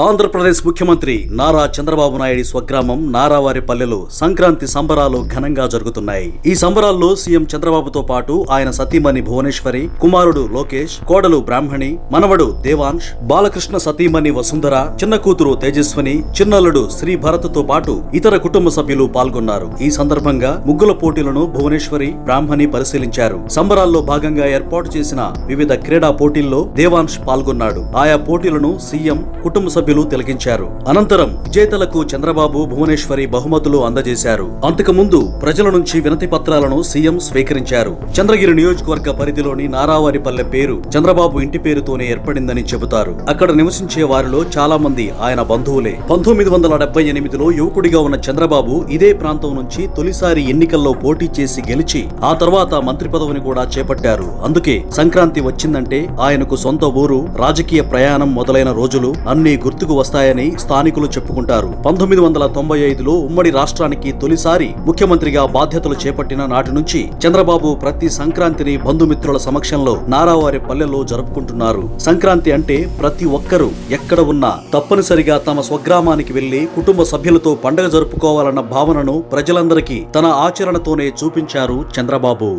ఆంధ్రప్రదేశ్ ముఖ్యమంత్రి నారా చంద్రబాబు నాయుడు స్వగ్రామం నారావారిపల్లెలో సంక్రాంతి సంబరాలు ఘనంగా జరుగుతున్నాయి. ఈ సంబరాల్లో సీఎం చంద్రబాబుతో పాటు ఆయన సతీమణి భువనేశ్వరి, కుమారుడు లోకేష్, కోడలు బ్రాహ్మణి, మనవడు దేవాంశ్, బాలకృష్ణ సతీమణి వసుంధర, చిన్న కూతురు తేజస్విని, చిన్నల్లుడు శ్రీ భరత్తో పాటు ఇతర కుటుంబ సభ్యులు పాల్గొన్నారు. ఈ సందర్భంగా ముగ్గుల పోటీలను భువనేశ్వరి, బ్రాహ్మణి పరిశీలించారు. సంబరాల్లో భాగంగా ఏర్పాటు చేసిన వివిధ క్రీడా పోటీల్లో దేవాంశ్ పాల్గొన్నాడు. ఆయా పోటీలను సీఎం, కుటుంబ సభ్యులు తిలకించారు. అనంతరం విజేతలకు చంద్రబాబు, భువనేశ్వరి బహుమతులు అందజేశారు. అంతకుముందు ప్రజల నుంచి వినతి పత్రాలను సీఎం స్వీకరించారు. చంద్రగిరి నియోజకవర్గ పరిధిలోని నారావారిపల్లె పేరు చంద్రబాబు ఇంటి పేరుతోనే ఏర్పడిందని చెబుతారు. అక్కడ నివసించే వారిలో చాలా మంది ఆయన బంధువులే. 1978లో యువకుడిగా ఉన్న చంద్రబాబు ఇదే ప్రాంతం నుంచి తొలిసారి ఎన్నికల్లో పోటీ చేసి గెలిచి ఆ తర్వాత మంత్రి పదవిని కూడా చేపట్టారు. అందుకే సంక్రాంతి వచ్చిందంటే ఆయనకు సొంత ఊరు, రాజకీయ ప్రయాణం మొదలైన రోజులు అన్ని గుర్తుకు వస్తాయని స్థానికులు చెప్పుకుంటారు. 1995లో ఉమ్మడి రాష్ట్రానికి తొలిసారి ముఖ్యమంత్రిగా బాధ్యతలు చేపట్టిన నాటి నుంచి చంద్రబాబు ప్రతి సంక్రాంతిని బంధుమిత్రుల సమక్షంలో నారావారి పల్లెలో జరుపుకుంటున్నారు. సంక్రాంతి అంటే ప్రతి ఒక్కరూ ఎక్కడ ఉన్నా తప్పనిసరిగా తమ స్వగ్రామానికి వెళ్లి కుటుంబ సభ్యులతో పండగ జరుపుకోవాలన్న భావనను ప్రజలందరికీ తన ఆచరణతోనే చూపించారు చంద్రబాబు.